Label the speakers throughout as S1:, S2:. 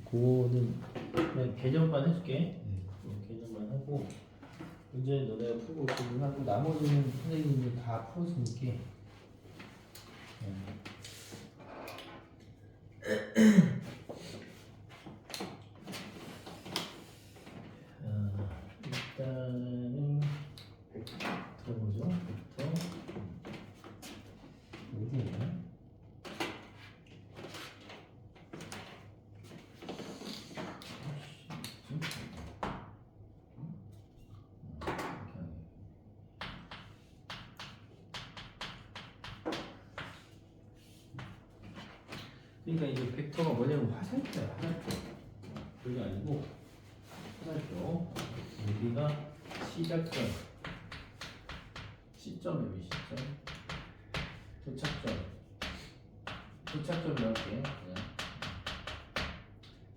S1: 그거는 그냥 개념만 해줄게. 개념만 하고 문제 너네가 풀고 질문하고 나머지는 선생님이 다 풀었으니까. 일단은 벡터죠. 벡터 어디 있나? 그러니까 이제 벡터가 뭐냐면 화살표야, 화살표. 그게 아니고 화살표. 여기가 시작점, 시점이에요, 시점. 도착점, 도착점 이렇게.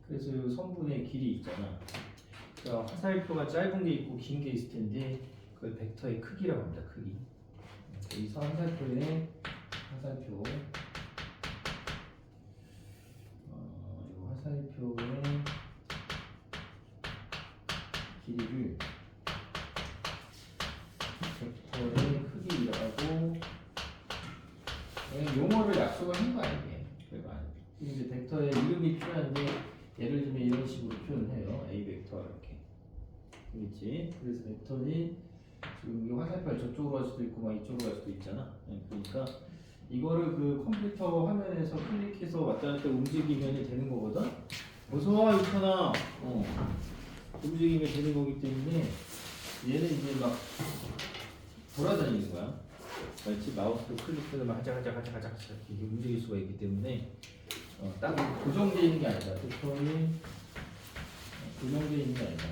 S1: 그래서 이 선분의 길이 있잖아. 그러니까 화살표가 짧은 게 있고 긴 게 있을 텐데 그걸 벡터의 크기라고 합니다. 크기. 여기서 화살표의 화살표. 이 화살표의 길이를 벡터의 크기라고 용어를 약속을 한 거 아니에요. 별거 아니에요. 이제 벡터의 이름이 필요한데 예를 들면 이런 식으로 표현을 해요. A 벡터 이렇게. 그렇지? 그래서 벡터는 지금 이 화살표가 저쪽으로 갈 수도 있고 막 이쪽으로 갈 수도 있잖아. 그러니까 이거를 그 컴퓨터 화면에서 클릭해서 왔다 갔다 움직이면 되는 거거든. 어서와 이편아. 움직이면 되는 거기 때문에 얘는 이제 막 돌아다니는 거야. 그렇지? 마우스로 클릭해서 막 하자하자 이렇게 움직일 수가 있기 때문에 딱 고정되어 있는 게 아니다. 벡터는 고정되어 있는 게 아니다.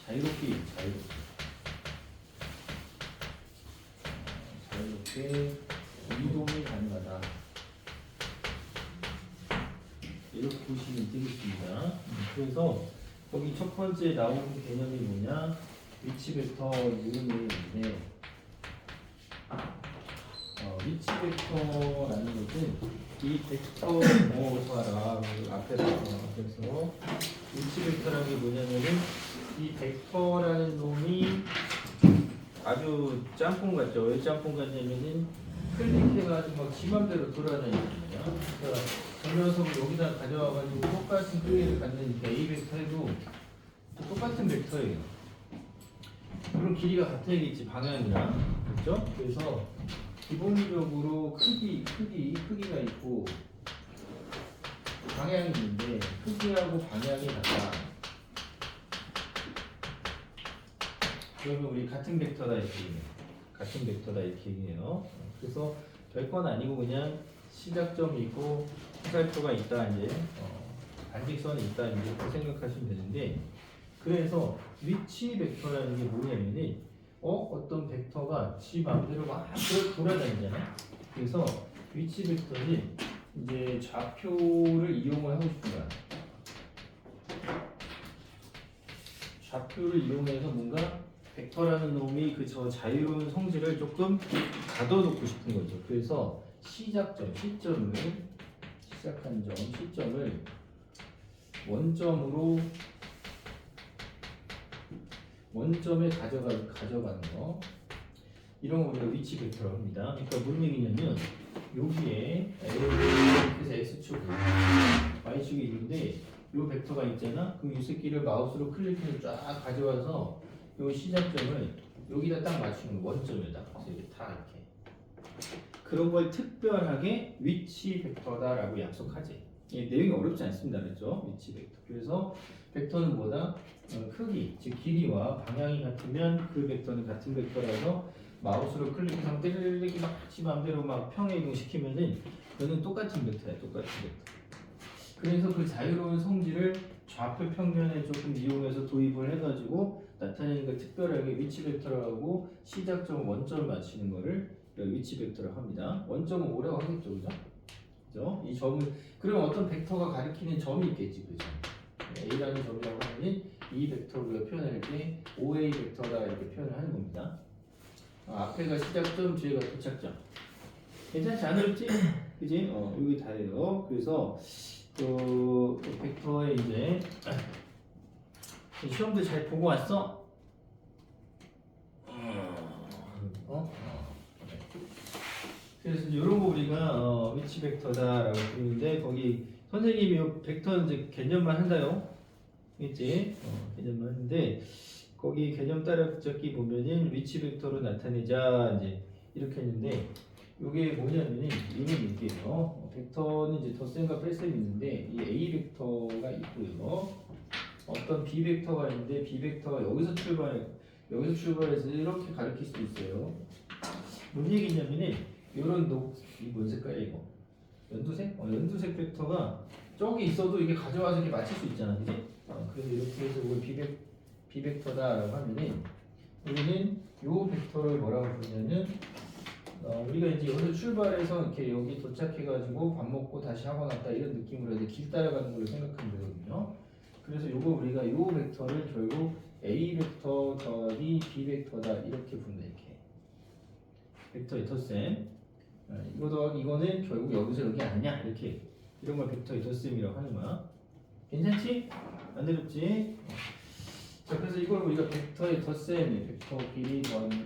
S1: 자유롭게 이동이 가능하다. 이렇게 보시면 되겠습니다. 그래서 거기 첫 번째 나오는 개념이 뭐냐? 위치 벡터 이름이 있는데 위치 벡터라는 것은 이 벡터 모사라 앞에서 위치 벡터라는 게 뭐냐면은 이 벡터라는 놈이 아주 짬뽕 같죠? 왜 짬뽕 같냐면은 클릭해가지고 막 지맘대로 돌아다니는 거야. 그러니까 저 녀석을 여기다 가져와가지고 똑같은 크기를 갖는 A 벡터에도 똑같은 벡터예요. 그럼 길이가 같아야겠지, 방향이랑. 그렇죠? 그래서 기본적으로 크기가 있고 방향이 있는데 크기하고 방향이 같다. 그러면 우리 같은 벡터다 이렇게 얘기해요. 그래서 별건 아니고 그냥 시작점이 있고 화살표가 있다 이제 반직선이 있다 이제 이렇게 생각하시면 되는데, 그래서 위치 벡터라는 게 뭐냐면은 어떤 벡터가 지 마음대로 막 돌아다니잖아. 그래서 위치 벡터는 이제 좌표를 이용을 하고 싶은 거야. 좌표를 이용해서 뭔가 벡터라는 놈이 저 자유로운 성질을 조금 가둬놓고 싶은 거죠. 그래서 시작점, 시점을 원점에 가져가는 거. 이런 거 우리가 위치 벡터라고 합니다. 그러니까 무슨 얘기냐면 여기에 A에서 X축, Y축이 있는데 이 벡터가 있잖아. 그럼 이 새끼를 마우스로 클릭해서 쫙 가져와서 이 시작점을 여기다 딱 맞추는 원점에다. 그래서 이렇게 다 이렇게. 그런 걸 특별하게 위치 벡터다라고 약속하지. 내용이 어렵지 않습니다. 그렇죠? 위치 벡터. 그래서 벡터는 뭐다? 크기, 즉 길이와 방향이 같으면 그 벡터는 같은 벡터라서 마우스로 클릭해서 때리기 막 지 맘대로 막 평행이동 시키면은 그거는 똑같은 벡터야. 그래서 그 자유로운 성질을 좌표 평면에 조금 이용해서 도입을 해가지고 나타내는 걸 특별하게 위치 벡터라고 시작점 원점을 맞추는 거를 위치 벡터라고 합니다. 원점은 오라고 하겠죠, 그죠? 이 점을 그럼 어떤 벡터가 가리키는 점이 있겠지, 그죠? A라는 점이라고 하면 이 벡터를 우리가 표현할 때 OA 벡터다 이렇게 표현을 하는 겁니다. 앞에가 시작점, 뒤에가 도착점. 괜찮지 않을지? 그지? 여기 다예요. 그래서 그 벡터에 이제 시험도 잘 보고 왔어? 그래. 그래서 이런 거 우리가 위치 벡터다라고 부르는데 거기 선생님이 요 벡터 이제 개념만 한다요. 있지? 개념만 하는데 거기 개념 따라 적기 보면은 위치 벡터로 나타내자 이제 이렇게 했는데 이게 뭐냐면은 이런 얘기예요. 벡터는 이제 덧셈과 뺄셈이 있는데 이 A 벡터가 있고요. 어떤 B 벡터가 있는데 B 벡터가 여기서 출발해서 이렇게 가리킬 수도 있어요. 뭔 얘기냐면은 이런 이뭔 색깔이야 이거? 연두색? 연두색 벡터가 저기 있어도 이게 가져와서 이렇게 맞출 수 있잖아, 그지? 그래서 이렇게 해서 이걸 B 벡터다라고 하면은 우리는 요 벡터를 뭐라고 부르냐면 우리가 이제 여기서 출발해서 이렇게 여기 도착해가지고 밥 먹고 다시 학원 왔다 이런 느낌으로 해서 길 따라가는 걸로 생각하면 되거든요. 그래서 요거 우리가 요 벡터를 결국 A 벡터 더하기 B 벡터다 이렇게 부른다 이렇게. 벡터의 덧셈. 이거 더하기 이거는 결국 여기서 여기 아니냐 이렇게 이런 걸 벡터의 덧셈이라고 하는 거야. 괜찮지? 안 어렵지? 자 그래서 이걸 우리가 벡터의 덧셈, 벡터 길이 더하기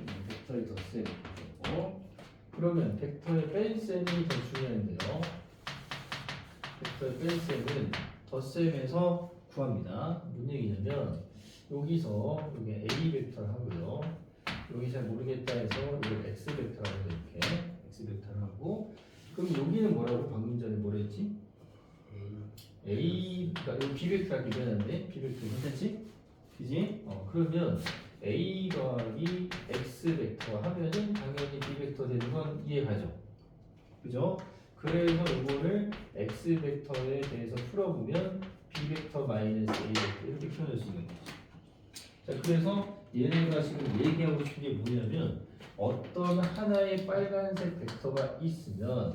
S1: 벡터의 덧셈. 그러면 벡터의 뺄셈이 더 중요한데요. 벡터의 뺄셈은 덧셈에서 구합니다. 무슨 얘기냐면 여기서 여기 A 벡터를 하고요. 여기 잘 모르겠다 해서 이걸 X 벡터를 하고 이렇게 X 벡터를 하고 그럼 여기는 뭐라고 방금 전에 뭐라 했지? A가 여기 B 벡터가 기변한데 B 벡터 괜찮지? 그지? 그러면 A 더하기 X 벡터 하면은 당연히 B 벡터 되는 건 이해가죠? 그죠? 그래서 이거를 X 벡터에 대해서 풀어보면 B 벡터 마이너스 A 벡터 이렇게 표현할 수 있는 거죠. 자, 그래서 얘네가 지금 얘기하고 싶은 게 뭐냐면 어떤 하나의 빨간색 벡터가 있으면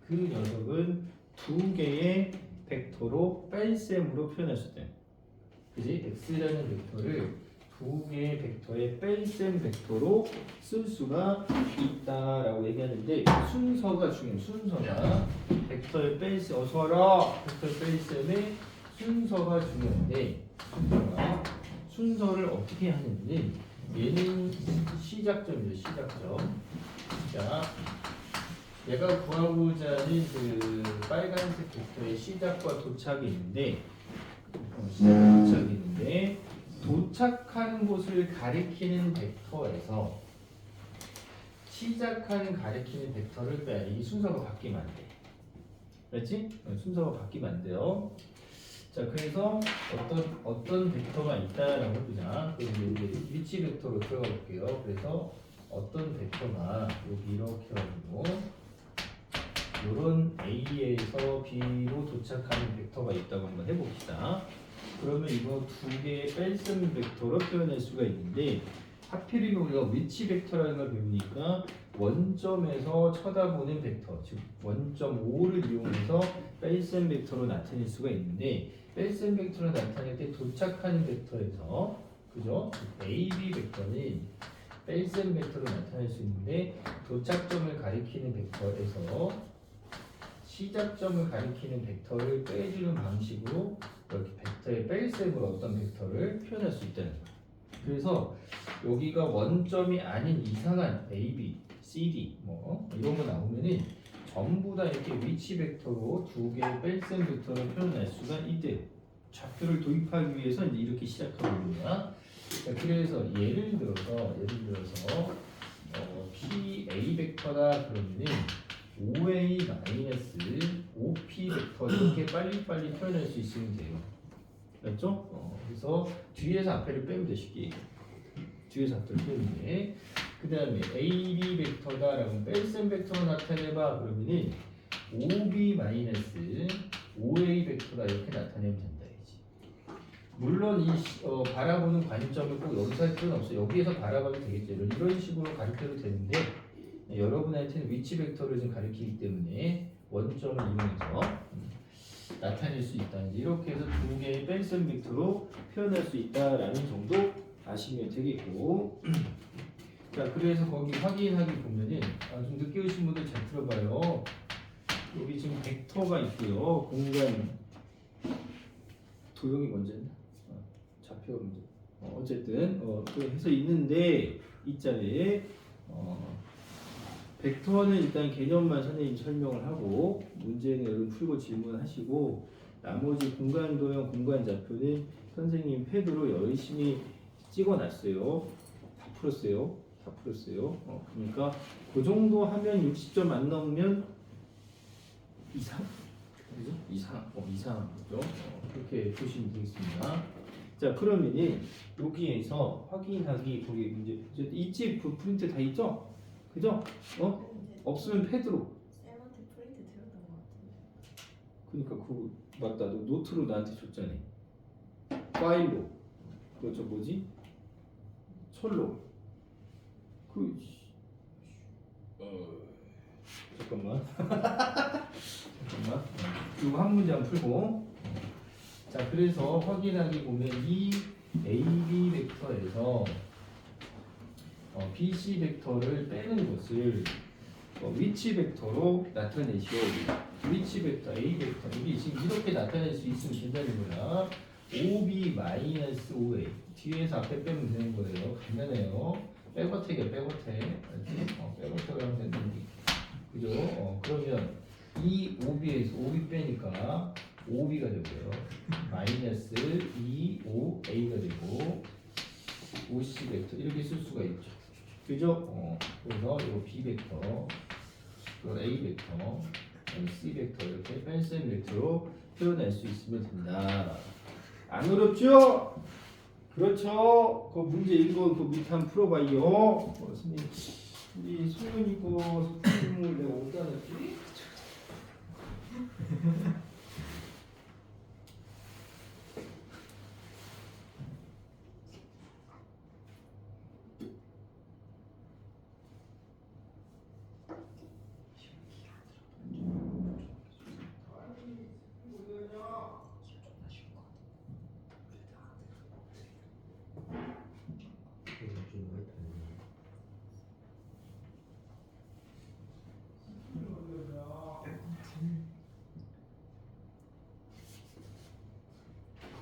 S1: 그 녀석은 두 개의 벡터로 뺄셈으로 표현할 수 있다. 그지? X라는 벡터를 두 개의 벡터의 뺄셈 벡터로 쓸 수가 있다라고 얘기하는데 순서가 중요해요. 순서가 벡터의 뺄셈 어서와라 벡터의 뺄셈의 순서가 중요한데 순서를 어떻게 하는지 얘는 시작점이죠. 시작점. 자, 얘가 구하고자 하는 그 빨간색 벡터의 시작과 도착이 있는데 시작과 도착이 있는데 도착하는 곳을 가리키는 벡터에서 시작하는 가리키는 벡터를 빼야 이 순서가 바뀌면 안 돼. 그렇지? 순서가 바뀌면 안 돼요. 자, 그래서 어떤 벡터가 있다라고 해보자. 그럼 이제 위치 벡터로 들어가 볼게요. 그래서 어떤 벡터가 여기 이렇게 가지고 이런 A에서 B로 도착하는 벡터가 있다고 한번 해봅시다. 그러면 이거 두 개의 뺄셈 벡터로 표현할 수가 있는데 하필이면 우리가 위치 벡터라는 걸 배우니까 원점에서 쳐다보는 벡터, 즉 원점 O를 이용해서 뺄셈 벡터로 나타낼 수가 있는데 뺄셈 벡터로 나타낼 때 도착하는 벡터에서 그죠? AB 벡터는 뺄셈 벡터로 나타낼 수 있는데 도착점을 가리키는 벡터에서 시작점을 가리키는 벡터를 빼주는 방식으로 이렇게 벡터의 뺄셈으로 어떤 벡터를 표현할 수 있다는 거예요. 그래서 여기가 원점이 아닌 이상한 A, B, C, D 뭐 이런 거 나오면은 전부 다 이렇게 위치 벡터로 두 개의 뺄셈 벡터를 표현할 수가 있대요. 좌표를 도입하기 위해서 이제 이렇게 시작하는 거야. 그래서 예를 들어서 PA 벡터다 그러면은 OA 마이너스 OP 벡터 이렇게 빨리빨리 표현할 수 있으면 돼요. 맞죠? 그래서 뒤에서 앞에를 빼면 돼 쉽게. 뒤에서 앞에를 빼면 돼. 그 다음에 AB 벡터다라고 뺄셈 벡터로 나타내봐 그러면은 OB 마이너스 OA 벡터다 이렇게 나타내면 된다. 물론 이 바라보는 관점을 꼭 여기서 할 필요는 없어요. 여기에서 바라봐도 되겠죠. 이런 식으로 가르쳐도 되는데 여러분한테는 위치 벡터를 좀 가리키기 때문에 원점을 이용해서 나타낼 수 있다. 이렇게 해서 두 개의 뺄셈 벡터로 표현할 수 있다라는 정도 아시면 되겠고. 자, 그래서 거기 확인하기 보면은 좀 늦게 오신 분들 잘 들어봐요. 여기 지금 벡터가 있고요. 공간 도형이 먼저였나? 좌표가 먼저. 어쨌든 또 해서 있는데 이 자리에 벡터는 일단 개념만 선생님 설명을 하고 문제는 여러분 풀고 질문하시고 나머지 공간 도형, 공간 좌표는 선생님 패드로 열심히 찍어놨어요. 다 풀었어요. 그러니까 그 정도 하면 60점 안 넘으면 이상? 그죠? 이상한 거죠. 그렇게 보시면 되겠습니다. 자, 그러면은 여기에서 확인하기 거기 문제 있지? 프린트 다 있죠? 그죠? 없으면 패드로.
S2: 쌤한테 프린트 드렸던 것 같은데.
S1: 그러니까 그 맞다. 너 노트로 나한테 줬잖아. 파일로. 그저 뭐지? 철로. 잠깐만. 이거 한 문장 풀고. 자, 그래서 확인하기 보면 이 AB 벡터에서 BC 벡터를 빼는 것을 위치 벡터로 나타내시오. 위치 벡터, A 벡터 이게 지금 이렇게 나타낼 수 있으면 된다는 거야. OB-OA 뒤에서 앞에 빼면 되는 거예요. 간단해요. 백어택이야, 백어택. 백어택을 하면 되는데 그죠? 그러면 이 OB에서 OB 빼니까 OB가 되고요. 마이너스 2OA가 되고 OC 벡터 이렇게 쓸 수가 있죠. 그죠? 그래서 이거 B 벡터, 또 A 벡터, C 벡터 이렇게 펜슬 벡터로 표현할 수 있으면 된다. 안 어렵죠? 그렇죠. 그 문제 읽어 그 밑에 한번 풀어봐요. 선생님, 우리 소연이고 선생님을 내가 어디다 놨지?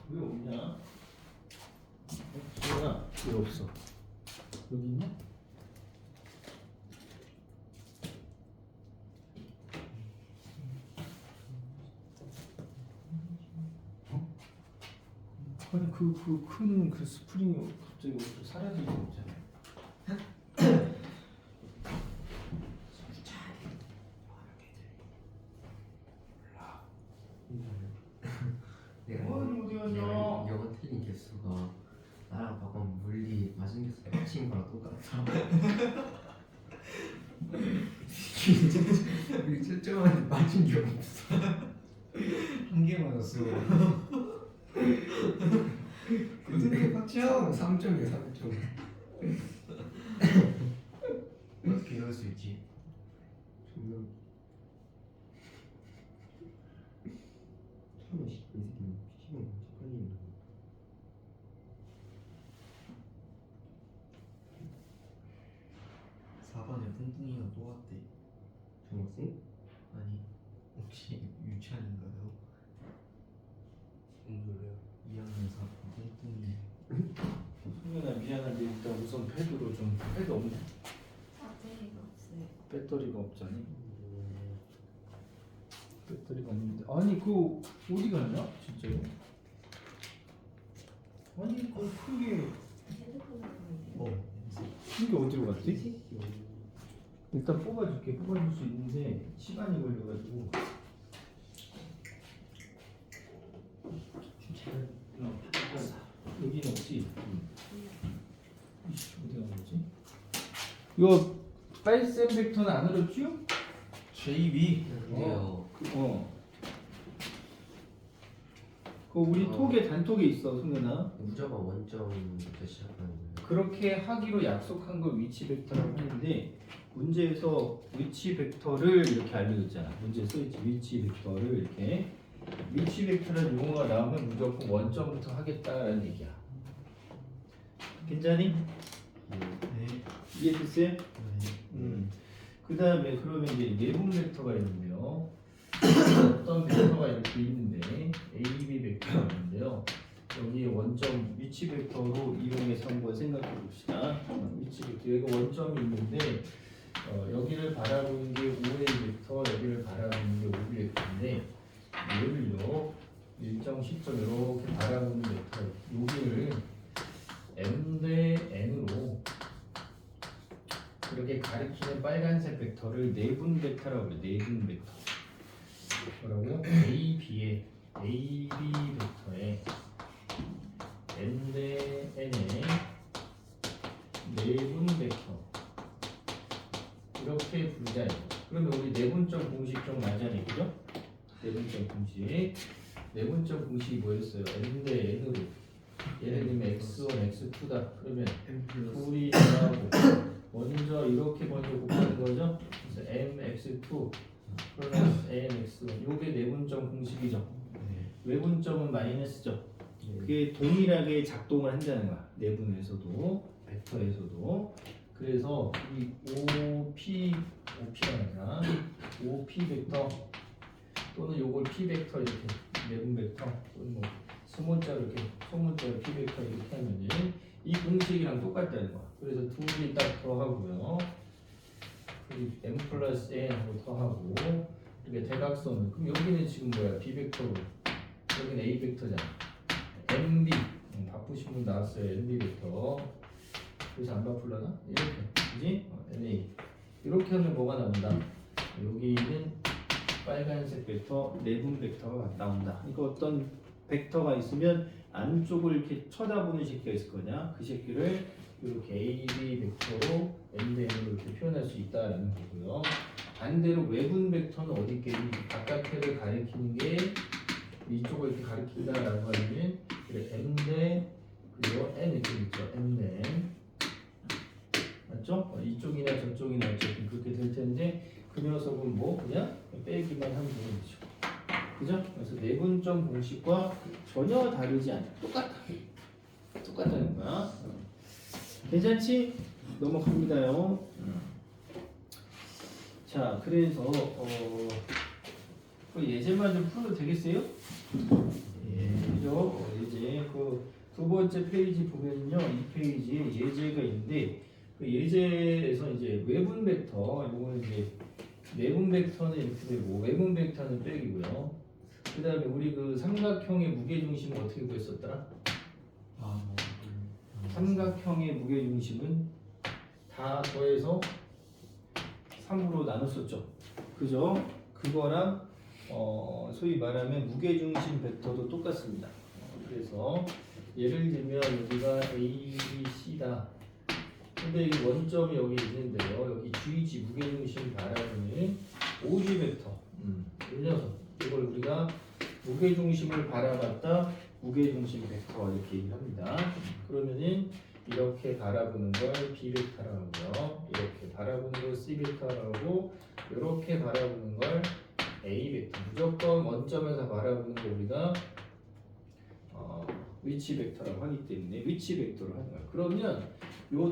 S1: 왜 없냐? 소연아, 왜 없어? 여기 있나? 아니 그 큰 그 스프링이 갑자기 어디서 사라지고 있잖아요. 어디 갔냐?
S3: 영어 틀린 개수가 나랑 바꾸면 물리 맞은 개수가 합친 거랑 똑같아. 우리 채점하는데 맞은 게 없어.
S4: 한 개 맞았어.
S3: 근데 처음 3점이야 3점.
S4: 어떻게 이럴 수 있지?
S3: 분명 처음에 이 새끼는 PC방 헷갈리는 거.
S4: 사반에 뿡뿡이가 또 왔대.
S3: 정학생?
S4: 아니 혹시 유치원인가요?
S3: 뭔 소리야?
S4: 2학년 4반 뿡뿡이.
S1: 소연아 미안한데 일단 우선 패드로 좀 패드 없네.
S2: 배터리가 없어요.
S1: 배터리가 없잖아. 배터리가 없는데 아니 그 어디 갔냐? 진짜요? 아니 그 크게
S2: 핸드폰으로 하면 돼요.
S1: 이게 어디로 갔지? 일단 뽑아줄게. 뽑아줄 수 있는데 시간이 걸려가지고. 여기는 없지. 이씨 어디 간 거지? 이거 파이셈 벡터는 안 어렵죠?
S4: JB.
S3: 근데요.
S1: 그 우리 톡에 단톡에 있어, 승현아.
S3: 무조건 원점부터 시작하는 거예요.
S1: 그렇게 하기로 약속한 걸 위치 벡터라고 하는데 문제에서 위치 벡터를 이렇게 알려줬잖아. 문제에 써있지. 위치 벡터를 이렇게 위치 벡터라는 용어가 나오면 무조건 원점부터 하겠다라는 얘기야. 괜찮니?
S4: 네.
S1: 이해됐어요?
S4: 네.
S1: 그 다음에 그러면 이제 예분 벡터가 있는데요. 어떤 벡터가 이렇게 있는데 A, B 벡터가 있는데요. 위치 벡터로 이용해서 한번 생각해 봅시다. 위치 벡터 여기가 원점이 있는데 여기를 바라보는 게 OA 벡터, 여기를 바라보는 게 OB 벡터인데 얘를요 일정 시점 이렇게 바라보는 벡터 여기를 M 대 N으로 이렇게 가리키는 빨간색 벡터를 내분 벡터라고 해요. 내분 벡터. 뭐라고요? AB 벡터에 N 대 N의 내분 벡터 이렇게 부르자. 그러면 우리 내분점 공식 좀 알잖아요, 그죠? 내분점 공식. 내분점 공식이 뭐였어요? N 대 N으로. 예를 들면 X1, X2다. 그러면
S3: M 플러스
S1: 둘이 나오고 먼저 이렇게 먼저 곱하는 거죠. 그래서 MX2 플러스 AMX1 요게 내분점 공식이죠.
S3: 네.
S1: 외분점은 마이너스죠.
S3: 네.
S1: 그게 동일하게 작동을 한다는 거야. 내분에서도 벡터에서도. 그래서 이 OP가 아니라 OP 벡터 또는 요걸 P 벡터 이렇게 내분 벡터 또는 뭐 소문자로 이렇게 소문자로 P 벡터 이렇게 하면은 이 공식이랑 똑같다는 거야. 그래서 둘이 딱 더하고요. 그리고 M 플러스 N하고 더하고 이게 대각선은 그럼 여기는 지금 뭐야? B 벡터고 여기는 A 벡터잖아. MB 바쁘신 분 나왔어요. MB 벡터. 그래서 안 바쁠라나? 이렇게 그지? NA 이렇게 하면 뭐가 나온다? 여기는 빨간색 벡터 내분 벡터가 나온다. 이거 어떤 벡터가 있으면 안쪽을 이렇게 쳐다보는 새끼가 있을 거냐? 그 새끼를 이렇게 AB 벡터로 N 대 N으로 이렇게 표현할 수 있다라는 거고요. 반대로 외분 벡터는 어디 있게 바깥을 가리키는 게 이쪽을 이렇게 가리킨다라고 하면 M 대 그리고 N 이렇게 있죠. M 대 N 맞죠? 이쪽이나 저쪽이나 어쨌든 그렇게 될 텐데 그 녀석은 뭐 그냥 빼기만 하면 되는 거죠. 그죠? 그래서 내분점 공식과 전혀 다르지 않아. 똑같다는 거야. 괜찮지? 넘어갑니다요. 자, 그래서 그 예제만 좀 풀어도 되겠어요? 그죠? 예제 그 두 번째 페이지 보면요, 이 페이지에 예제가 있는데 그 예제에서 이제 외분 벡터, 이거는 이제 내분 벡터는 이렇게 되고 외분 벡터는 빼기고요. 그 다음에 우리 그 삼각형의 무게중심은 어떻게 구했었더라? 삼각형의 무게중심은 다 더해서 3으로 나눴었죠. 그죠? 그거랑 소위 말하면 무게중심 벡터도 똑같습니다. 그래서 예를 들면 여기가 A, B, C다. 근데 이 원점이 여기 있는데요. 여기 GG 무게중심 바라보는 OG 벡터. 이 녀석. 이걸 우리가 무게중심을 바라봤다. 무게중심 벡터 이렇게 얘기를 합니다. 그러면은 이렇게 바라보는 걸 B 벡터라고 하고요. 이렇게 바라보는 걸 C 벡터라고 하고 이렇게 바라보는 걸 A 벡터. 무조건 원점에서 바라보는 거 우리가 위치 벡터라고 하기 때문에 위치 벡터로 하는 거예요. 그러면 요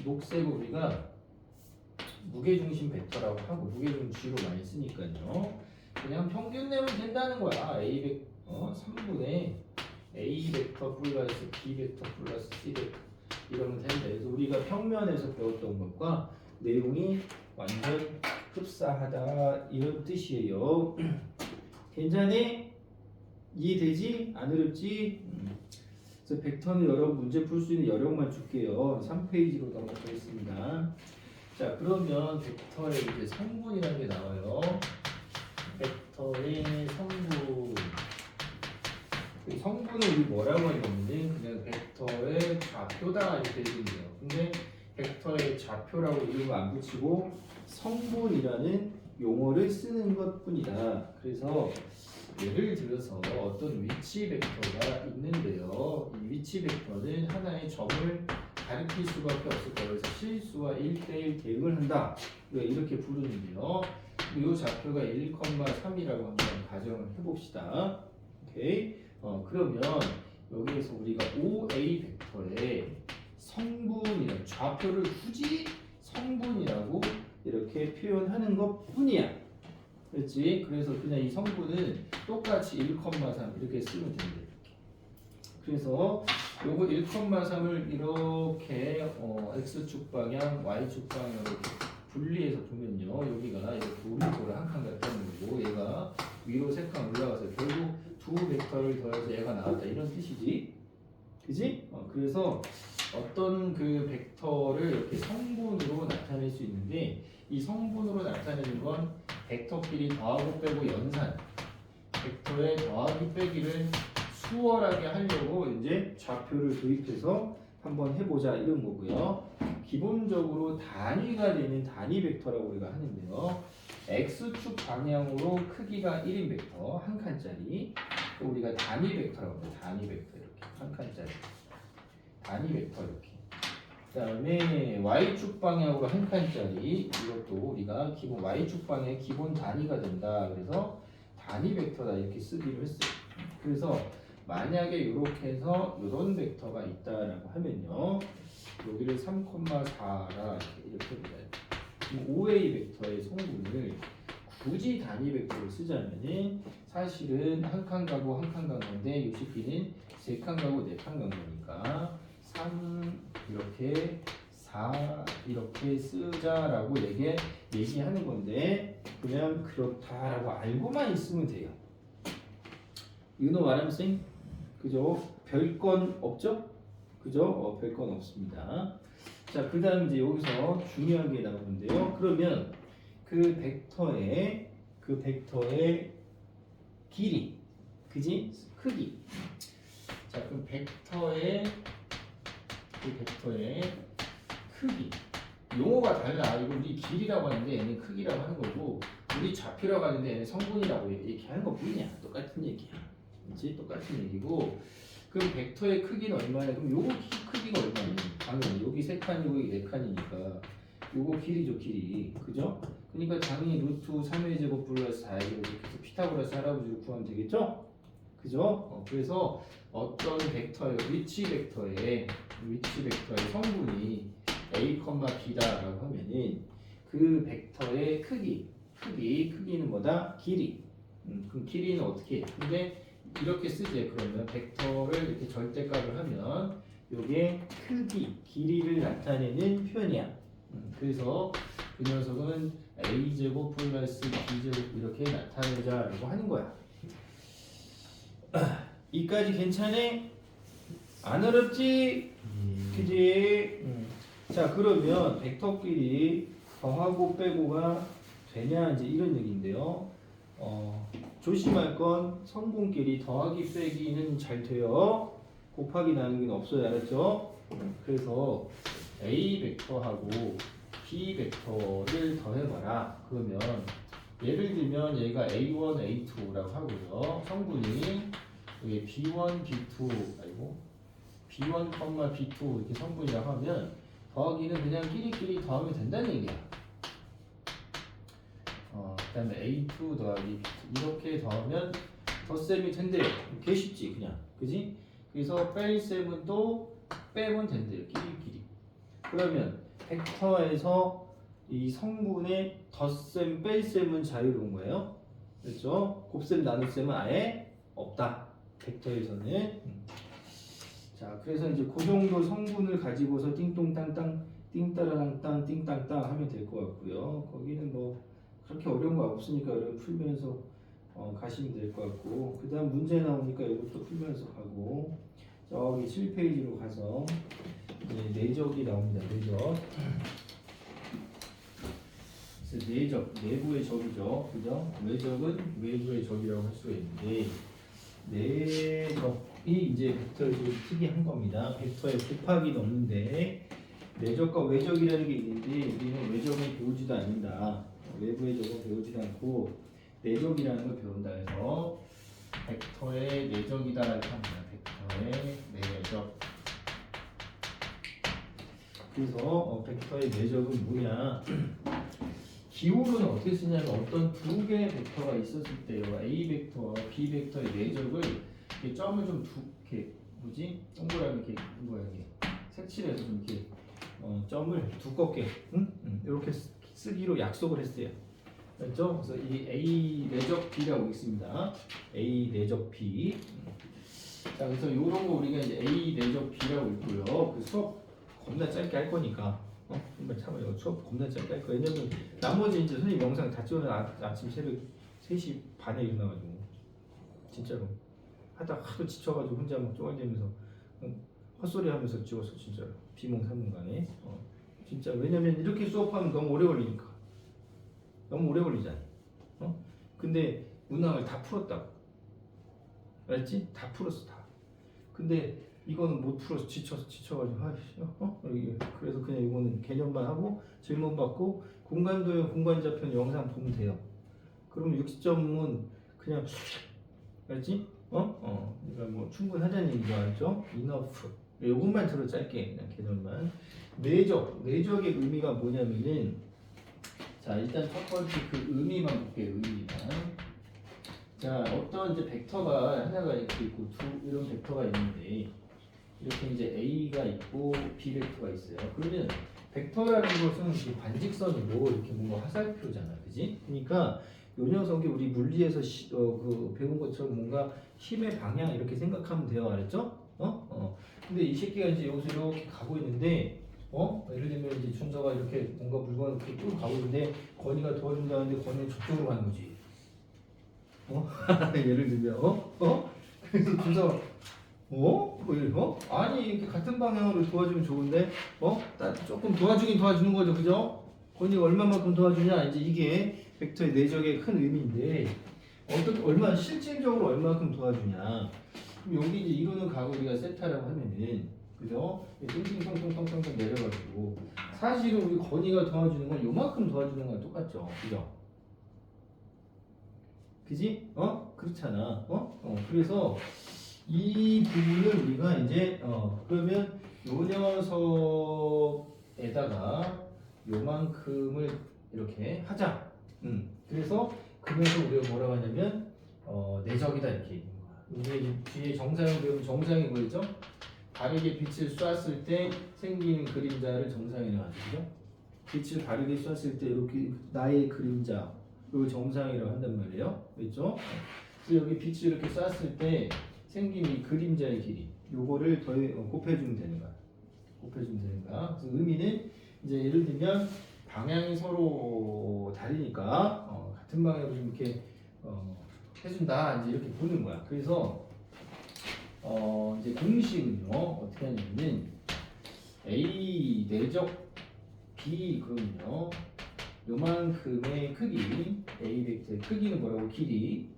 S1: 녹색을 우리가 무게중심 벡터라고 하고 무게중심 G로 많이 쓰니까요. 그냥 평균 내면 된다는 거야. A 벡터 3분의 A 벡터 플러스 B 벡터 플러스 C 벡터 이러면 된다. 그래서 우리가 평면에서 배웠던 것과 내용이 완전 흡사하다 이런 뜻이에요. 괜찮니? 이해되지? 안 어렵지? 그래서 벡터는 여러분 문제 풀 수 있는 여력만 줄게요. 3페이지로 넘어가겠습니다. 자, 그러면 벡터의 이제 성분이라는 게 나와요. 벡터의 성분. 그 성분을 우리 뭐라고 했는데 그냥 벡터의 좌표다 이렇게 얘기해요. 근데 벡터의 좌표라고 이런 거 안 붙이고 성분이라는 용어를 쓰는 것뿐이다. 그래서 예를 들어서 어떤 위치 벡터가 있는데요. 이 위치 벡터는 하나의 점을 가리킬 수밖에 없을 거예요. 그래서 실수와 1대1 대응을 한다. 이렇게 부르는데요. 이 좌표가 1,3이라고 한번 가정을 해봅시다. 오케이. 그러면 여기에서 우리가 OA 벡터의 성분이라는 좌표를 굳이 성분이라고 이렇게 표현하는 것 뿐이야. 그렇지? 그래서 그냥 이 성분은 똑같이 1,3 이렇게 쓰면 됩니다. 그래서 요거 1,3을 이렇게 x축 방향, y축 방향으로 이렇게 분리해서 보면요. 여기가 이렇게 오른쪽으로 한 칸 같다는 거고 얘가 위로 3칸 올라가서 결국 두 벡터를 더해서 얘가 나왔다 이런 뜻이지. 그지? 그래서 어떤 그 벡터를 이렇게 성분으로 나타낼 수 있는데 이 성분으로 나타내는 건 벡터끼리 더하고 빼고 연산 벡터의 더하기 빼기를 수월하게 하려고 이제 좌표를 도입해서 한번 해보자 이런 거고요. 기본적으로 단위가 되는 단위 벡터라고 우리가 하는데요. x축 방향으로 크기가 1인 벡터 한 칸짜리 또 우리가 단위 벡터라고 합니다. 단위 벡터 이렇게 한 칸짜리 단위 벡터 이렇게 그 다음에 y축 방향으로 한 칸짜리 이것도 우리가 기본 y축 방향의 기본 단위가 된다. 그래서 단위 벡터다 이렇게 쓰기로 했어요. 그래서 만약에 이렇게 해서 이런 벡터가 있다라고 하면요. 여기를 3,4라 이렇게 보자. 5A 벡터의 성분을 굳이 단위 벡터로 쓰자면은 사실은 한 칸 가고 한 칸 간 건데 요 식비는 3칸 가고 4칸 간 거니까 3 이렇게 4 이렇게 쓰자라고 얘기하는 건데 그냥 그렇다라고 알고만 있으면 돼요. You know what I'm saying? 그죠? 별건 없죠? 그죠? 별건 없습니다. 자, 그 다음 이제 여기서 중요한 게 나오는데요. 그러면 그 벡터의 길이, 그지? 크기. 자, 그럼 벡터의 크기. 용어가 달라. 이거 우리 길이라고 하는데 얘는 크기라고 하는 거고, 우리 좌표라고 하는데 얘는 성분이라고 이렇게 하는 것뿐이야. 똑같은 얘기야. 그렇지? 똑같은 얘기고. 그럼 벡터의 크기는 얼마냐? 그럼 요거 크기가 얼마냐? 당연히 여기 3칸이고 여기 4칸이니까 요거 길이죠, 길이. 그죠? 그러니까 당연히 루트 3의 제곱 플러스 4의 제곱 이렇게 해서 피타고라스 할아버지를 구하면 되겠죠? 그죠? 그래서 어떤 벡터의 위치 벡터의 성분이 a, b다라고 하면은 그 벡터의 크기는 뭐다? 길이. 그럼 길이는 어떻게 해? 근데 이렇게 쓰지. 그러면 벡터를 이렇게 절대값을 하면 요게 길이를 나타내는 표현이야. 그래서 그 녀석은 a제곱 플러스 b제곱 이렇게 나타내자라고 하는 거야. 이까지 괜찮네? 안 어렵지? 그지? 자, 그러면 벡터끼리 더하고 빼고가 되냐 이제 이런 얘기인데요. 조심할 건 성분끼리 더하기 빼기는 잘 돼요. 곱하기 나누기는 없어요. 알았죠? 그래서 A 벡터하고 B 벡터를 더해봐라. 그러면 예를 들면 얘가 A1, A2라고 하고요. 성분이 여기 B1, B2 B1, B2 이렇게 성분이라고 하면 더하기는 그냥 끼리끼리 더하면 된다는 얘기야. 그 다음에 A2 더하기 B2 이렇게 더하면 덧셈이 된대요. 개 쉽지 그냥. 그지? 그래서 뺄 셈은 또 빼면 된대요. 끼리끼리. 그러면 벡터에서 이 성분의 덧셈, 뺄셈은 자유로운 거예요. 그렇죠? 곱셈, 나눗셈은 아예 없다. 벡터에서는. 자, 그래서 이제 그 정도 성분을 가지고서 띵똥땅땅, 띵따라랑땅, 띵땅땅 하면 될 것 같고요. 거기는 뭐 그렇게 어려운 거 없으니까 여러분 풀면서 가시면 될 것 같고, 그 다음 문제 나오니까 이것도 풀면서 가고, 저기 7페이지로 가서 이제 내적이 나옵니다. 내적. 그래서 내적, 내부의 적이죠. 그죠? 외적은 외부의 적이라고 할 수가 있는데, 내적이 이제 벡터를 좀 특이한 겁니다. 벡터에 곱하기는 없는데, 내적과 외적이라는 게 있는데, 우리는 외적은 배우지도 않는다. 외부의 적은 배우지도 않고, 내적이라는 걸 배운다 해서, 벡터의 내적이다 이렇게 합니다. 벡터의 내적. 그래서 벡터의 내적은 뭐냐? 기호는 어떻게 쓰냐면 어떤 두 개의 벡터가 있었을 때요. A 벡터와 B 벡터의 내적을 이렇게 점을 좀 이렇게 뭐지? 동그랗게 이렇게 이게 색칠해서 좀 이렇게 점을 두껍게 이렇게 쓰기로 약속을 했어요. 그렇죠? 그래서 이 A 내적 B라고 있습니다. A 내적 B. 자, 그래서 요런 거 우리가 이제 A 내적 B라고 있고요. 그 수업 겁나 짧게 할 거니까 한번 참아요. 수업 겁나 짧게 할 거예요. 왜냐면 나머지 이제 선생님 영상 다 찍어서 아침 새벽 3시 반에 일어나가지고 진짜로 하다 하도 지쳐가지고 혼자 막 쪼갈대면서 헛소리 하면서 찍었어 진짜로. 비몽사몽간에 진짜. 왜냐면 이렇게 수업하면 너무 오래 걸리니까. 너무 오래 걸리잖아. 근데 문항을 다 풀었다고. 알았지? 다 풀었어 다. 근데 이거는 못 풀어서 지쳐가지고 이게 그래서 그냥 이거는 개념만 하고 질문 받고 공간도형 공간좌표 영상 보면 돼요. 그럼 60점은 그냥 알지? 그러니까 뭐 충분하다는 얘기죠, 알죠? enough. 요것만 들어 짧게 그냥 개념만. 내적의 의미가 뭐냐면은 자 일단 첫 번째 그 의미만 볼게요. 의미만. 자 어떤 이제 벡터가 하나가 이렇게 있고 이런 벡터가 있는데 이렇게 이제 A가 있고 B 벡터가 있어요. 그러면 벡터라는 것은 이렇게 반직선이고 이렇게 뭔가 화살표잖아, 그지? 그러니까 요 녀석이 우리 물리에서 그 배운 것처럼 뭔가 힘의 방향 이렇게 생각하면 돼요, 알았죠? 근데 이 새끼가 이제 여기서 이렇게 가고 있는데, 예를 들면 이제 준서가 이렇게 뭔가 물건을 이렇게 끌고 가고 있는데 건이가 도와준다는데 건이는 저쪽으로 가는 거지. 예를 들면, 그래서 준서가 아니 이렇게 같은 방향으로 도와주면 좋은데 조금 도와주긴 도와주는 거죠, 그죠? 건이가 얼마만큼 도와주냐 이제 이게 벡터의 내적의 큰 의미인데 얼마 실질적으로 얼마만큼 도와주냐. 그럼 여기 이제 이루는 각을 우리가 세타라고 하면은 그죠? 띵띵통통통통 내려가지고 사실은 우리 건이가 도와주는 건 요만큼 도와주는 거랑 똑같죠, 그죠? 그지? 그렇잖아. 그래서 이 부분을 우리가 이제 그러면 요 녀석에다가 요만큼을 이렇게 하자. 그래서 그래서 우리가 뭐라고 하냐면 내적이다 이렇게 얘기하는 거야. 우리 뒤에 정상을 배우면 정상이 뭐였죠? 바르게 빛을 쐈을 때 생기는 그림자를 정상이라고 하죠, 그죠? 빛을 바르게 쐈을 때 이렇게 나의 그림자 그 정상이라고 한단 말이에요, 그렇죠? 그래서 여기 빛을 이렇게 쐈을 때 생긴 이 그림자의 길이 요거를 곱해주면 되는 거야. 곱해주면 되는 거야. 그래서 의미는 이제 예를 들면 방향이 서로 다르니까 같은 방향으로 이렇게 해준다 이제 이렇게 보는 거야. 그래서 이제 공식은요 어떻게 하냐면은 A 내적 B 그러면요 요만큼의 크기 A 벡터의 크기는 뭐라고? 길이.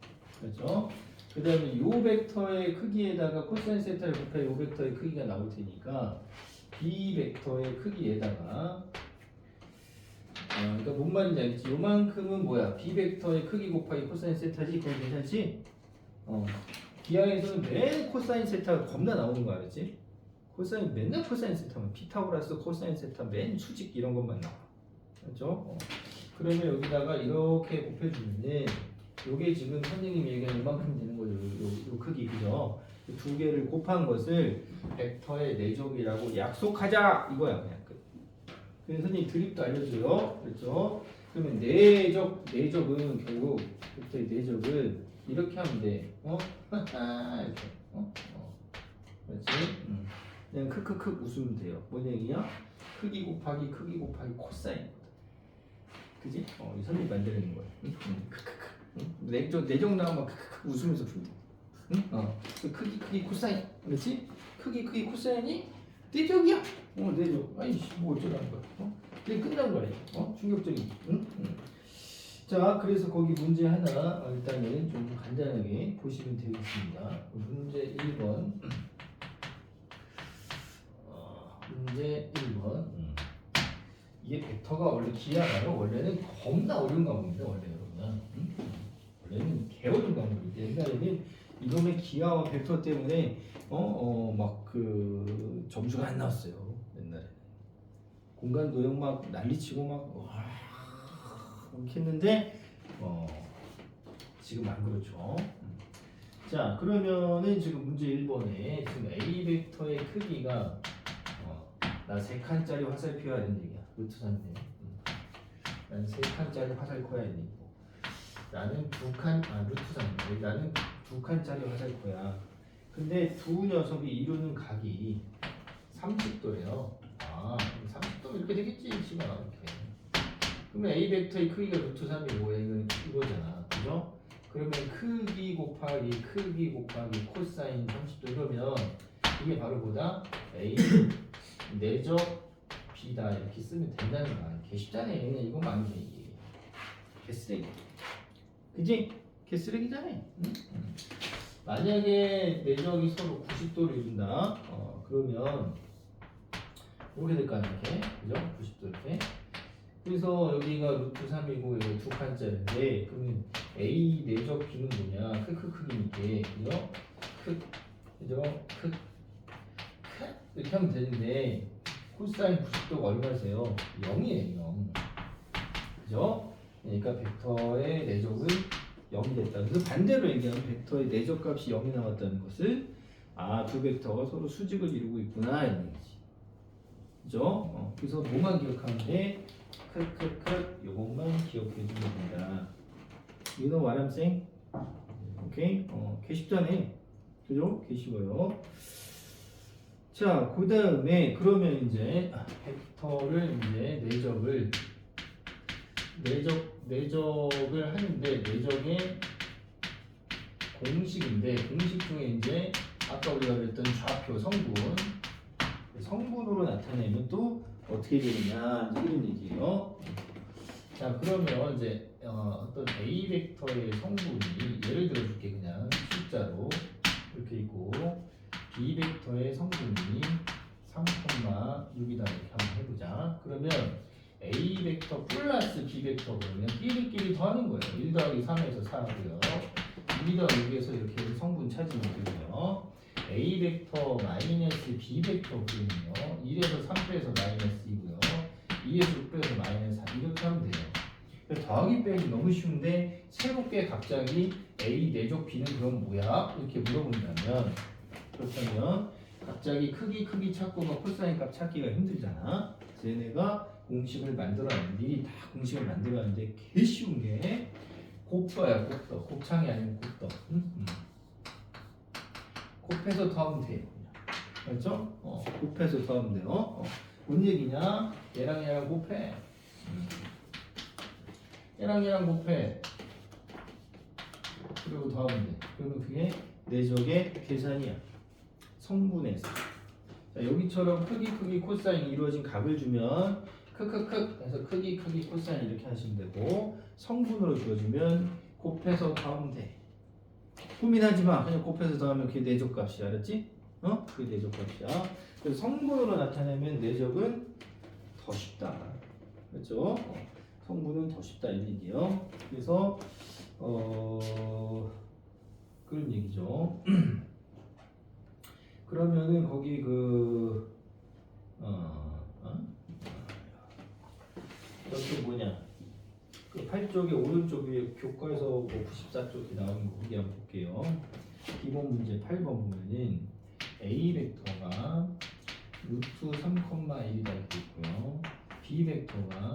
S1: 그렇죠? 그 다음에 요 벡터의 크기에다가 코사인 세타를 곱해 요 벡터의 크기가 나올 테니까 B 벡터의 크기에다가 그러니까 뭔 말인지 알겠지? 요만큼은 뭐야? B 벡터의 크기 곱하기 코사인 세타지? 그건 괜찮지? 기하에서는 맨 코사인 세타가 겁나 나오는 거 알았지? 코사인 맨날 코사인 세타만 피타고라스 코사인 세타 맨 수직 이런 것만 나와. 그렇죠? 그러면 여기다가 이렇게 곱해주면은 요게 지금 선생님이 얘기한 이만큼 되는 거죠. 요 크기, 그죠? 두 개를 곱한 것을 벡터의 내적이라고 약속하자 이거야 그냥. 그래서 선생님 드립도 알려줘요. 그렇죠? 그러면 내적은 결국 벡터의 내적은 이렇게 하면 돼. 이렇게. 그렇지? 그냥 크크크 웃으면 돼요. 뭔 얘기야? 크기 곱하기 코사인. 그지? 이 선생님 만드는 거야. 크크크. 내적 나오면 크크크 웃으면서 풀대. 크기 코사인. 그렇지? 크기 코사인이 내적이야. 내적. 아이씨 뭐 어쩌라는 거야. 그게 끝난 거래. 충격적인. 자, 그래서 거기 문제 하나 일단은 좀 간단하게 보시면 되겠습니다. 문제 1번. 문제 1번. 이게 벡터가 원래 기하가요. 원래는 겁나 어려운 과목입니다. 원래 여러분. 원래는 개 어려운 과목인데 옛날에는 이놈의 기하와 벡터 때문에 막 그 점수가 안 나왔어요. 옛날에 공간 도형 막 난리치고 막 이렇게 했는데 지금 안 그렇죠. 자, 그러면은 지금 문제 1번에 지금 A 벡터의 크기가 나 3칸짜리 화살표야 이런 얘기야. 루트 3네. 나는 3칸짜리 화살표야 이런 얘기고. 나는 루트 3. 나는 2칸짜리 화살표야. 근데 두 녀석이 이루는 각이 30도래요. 아, 30도 이렇게 되겠지, 씨발. 이렇게. 그러면 A 벡터의 크기가 루트 3이고 이거잖아. 그죠? 그러면 크기 곱하기 코사인 30도 이러면 이게 바로 뭐다? A 내적 B다 이렇게 쓰면 된다는 거야. 개 쉽잖아요. 그냥 이거만 개 이게. 개쓰레기. 그지? 개쓰레기잖아. 응? 만약에 내적이 서로 90도를 이룬다. 그러면 이렇게 될 거 아니야, 이렇게. 그죠? 90도 이렇게. 그래서 여기가 루트 3이고 여기 두 칸짜리인데 그러면 A 내적 B는 뭐냐? 크기니까. 그죠? 그죠? 이렇게 하면 되는데 코사인 90도가 얼마세요? 0이에요, 0. 그죠? 그러니까 벡터의 내적은 0이 됐다. 그래서 반대로 얘기하면 벡터의 내적 값이 0이 나왔다는 것은 두 벡터가 서로 수직을 이루고 있구나 이런 얘기지. 그죠? 그래서 뭐만 기억하면 돼? 요것만 기억해 주면 된다. You know what I'm saying? 오케이? 개 쉽잖아. 그죠? 개 쉬워요. 자, 그 다음에 그러면 이제 벡터를 이제 내적을 하는데 내적의 공식인데 공식 중에 이제 아까 우리가 그랬던 좌표 성분으로 나타내면 또 어떻게 되느냐 이런 얘기예요. 자, 그러면 이제 어떤 A 벡터의 성분이 예를 들어 줄게 그냥 숫자로 이렇게 있고 B 벡터의 성분이 3,6이다 이렇게 한번 해보자. 그러면 A 벡터 플러스 B 벡터 그러면 끼리끼리 더하는 거예요. 1 더하기 3에서 4고요. 2 더하기 6에서 이렇게 성분 찾으면 되고요. A 벡터 마이너스 B 벡터 그러면요. 1에서 3 빼서 마이너스 2고요. 2에서 6 빼서 마이너스 4 이렇게 하면 돼요. 더하기 빼기 너무 쉬운데 새롭게 갑자기 A 내적 B는 그럼 뭐야? 이렇게 물어본다면 그렇다면 갑자기 크기 찾고 막 코사인 값 찾기가 힘들잖아. 그래서 얘네가 공식을 만들어놨는데 미리 다 공식을 만들어놨는데 개 쉬운 게 곱떠야 곱떠. 곱창이 아니면 곱떠. 곱해서 더하면 돼요. 그렇죠? 곱해서 더하면 돼요. 뭔 얘기냐? 얘랑 곱해. 얘랑 곱해. 그리고 더하면 돼. 그러면 그게 내적의 계산이야. 성분에서. 자, 여기처럼 크기 코사인이 이루어진 각을 주면 해서 크기 코사인 이렇게 하시면 되고 성분으로 주어지면 곱해서 더하면 돼. 고민하지 마. 그냥 곱해서 더하면 그게 내적 값이야. 알았지? 그게 내적 값이야. 그래서 성분으로 나타내면 내적은 더 쉽다. 그렇죠? 성분은 더 쉽다 이 얘기예요. 그래서 그런 얘기죠. 그러면은 거기 여기 뭐냐? 그 8쪽에 오른쪽에 교과에서 뭐 94쪽에 나오는 거 거기 한번 볼게요. 기본 문제 8번 보면은 A 벡터가 루트 3,1이다 이렇게 있고요. B 벡터가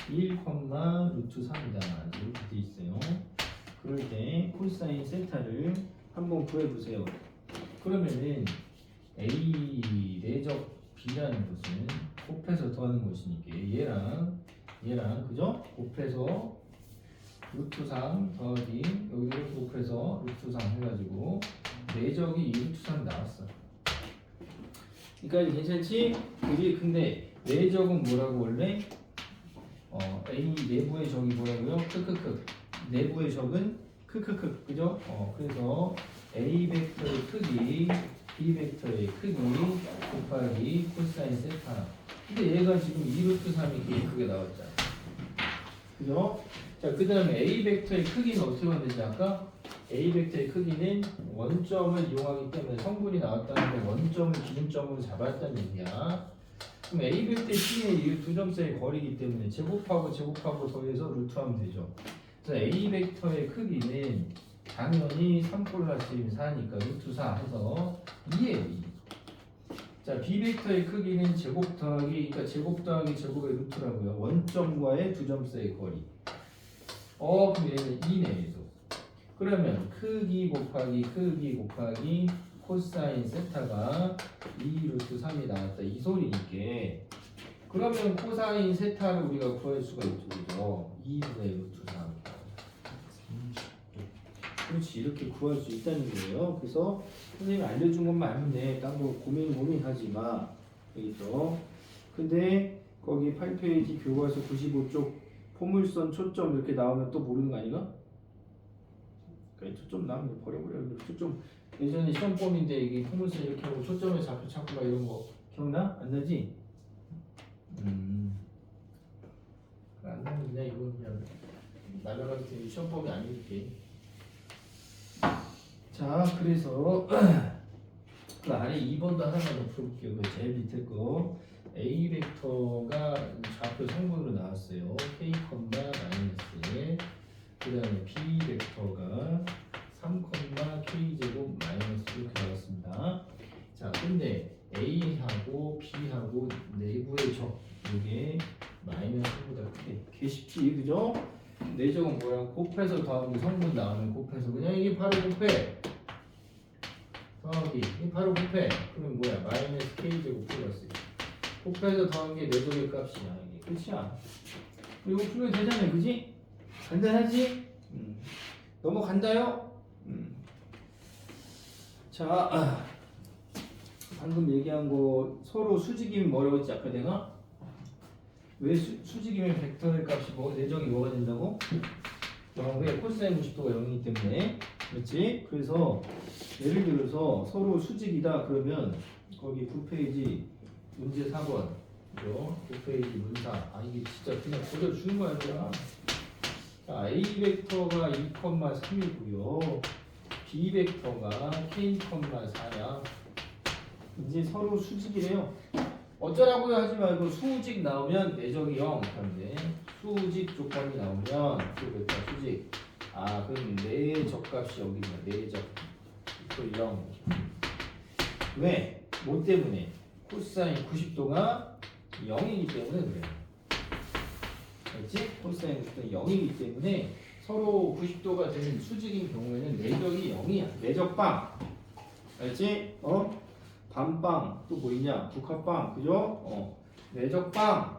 S1: 1, 루트 3이다 이렇게 돼 있어요. 그럴 때 코사인 세타를 한번 구해보세요. 그러면은 A 내적 B라는 것은 곱해서 더하는 것이니까 얘랑 그죠? 곱해서 루트 3 더하기 여기를 곱해서 루트 3 해가지고 내적이 2 루트 3 나왔어. 그러니까 괜찮지? 그게 근데 내적은 뭐라고 원래? A 내부의 적이 뭐라고요? 내부의 적은 그죠? 그래서 A 벡터의 크기 B 벡터의 크기 곱하기 코사인 세타. 근데 얘가 지금 2루트 3이 되게 크게 나왔잖아. 그죠? 자, 그 다음에 A 벡터의 크기는 어떻게 만들지 아까? A 벡터의 크기는 원점을 이용하기 때문에 성분이 나왔다는 건 원점을 기준점으로 잡았다는 얘기야. 그럼 A 벡터의 C는 이 두 점 사이의 거리이기 때문에 제곱하고 더해서 루트하면 되죠. 그래서 A 벡터의 크기는 당연히 3 플러스 4니까 루트 4 해서 2예요. 2. 자, B 벡터의 크기는 제곱 더하기 제곱의 루트라고요. 원점과의 두 점 사이의 거리. 그럼 얘는 2네. 그러면 크기 곱하기 코사인 세타가 2 루트 3이 나왔다 이 소리니까 그러면 코사인 세타를 우리가 구할 수가 있죠 그죠? 2분의 루트 3 그렇지 이렇게 구할 수 있다는 거예요. 그래서 선생님이 알려준 것만 알면 돼. 딴 거 고민하지 마. 알겠죠? 근데 거기 8페이지 교과서 95쪽 포물선 초점 이렇게 나오면 또 모르는 거 아니가? 그러니까 초점 나오면 버려버려. 초점 예전에 시험 범인데 이게 포물선 이렇게 하고 초점에 잡혀 찾고 막 이런 거 기억나? 안 나지? 안 나면 그냥 이건 그냥 날아가도 되는 시험 범위 아니니까. 자, 그래서 그 아래 2번도 하나만 더 풀어볼게요. 그 제일 밑에 거 A 벡터가 좌표 성분으로 나왔어요. K, 마이너스 그 다음에 B 벡터가 3, K 제곱 마이너스 이렇게 나왔습니다. 자, 근데 A하고 B하고 내부의 적 이게 마이너스보다 크게 개 쉽지 그죠? 내적은 뭐야? 곱해서 더하기 성분 나오면 곱해서 그냥 이게 바로 곱해 더하기 이게 바로 곱해 그러면 뭐야? 마이너스 K 제곱 플러스 곱해서 더한 게 내적의 값이야 이게 끝이야. 이거 풀면 되잖아요 그지? 간단하지? 넘어간다요? 자 방금 얘기한 거 서로 수직이면 뭐라고 했지 아까 내가? 왜 수직이면 벡터의 값이 내적이 뭐가 된다고? 왜 코사인 90도가 0이기 때문에 그렇지? 그래서 예를 들어서 서로 수직이다 그러면 거기 9페이지 문제 4번 그죠? 9페이지 문사 이게 진짜 그냥 보여주는 거야 얘들아. 자 A 벡터가 2,3이고요 B 벡터가 K, 4야 이제 서로 수직이래요. 어쩌라고요 하지 말고 수직 나오면 내적이 0 그런데 수직 조건이 나오면 그 벡터 수직 그럼 내적값이 여기냐 내적 또 0 왜? 뭐 때문에? 코사인 90도가 0이기 때문에 그래. 알지? 코사인 90도가 0이기 때문에 서로 90도가 되는 수직인 경우에는 내적이 0이야 내적빵 알지? 반빵 또 뭐 있냐 북합빵 그죠? 내적빵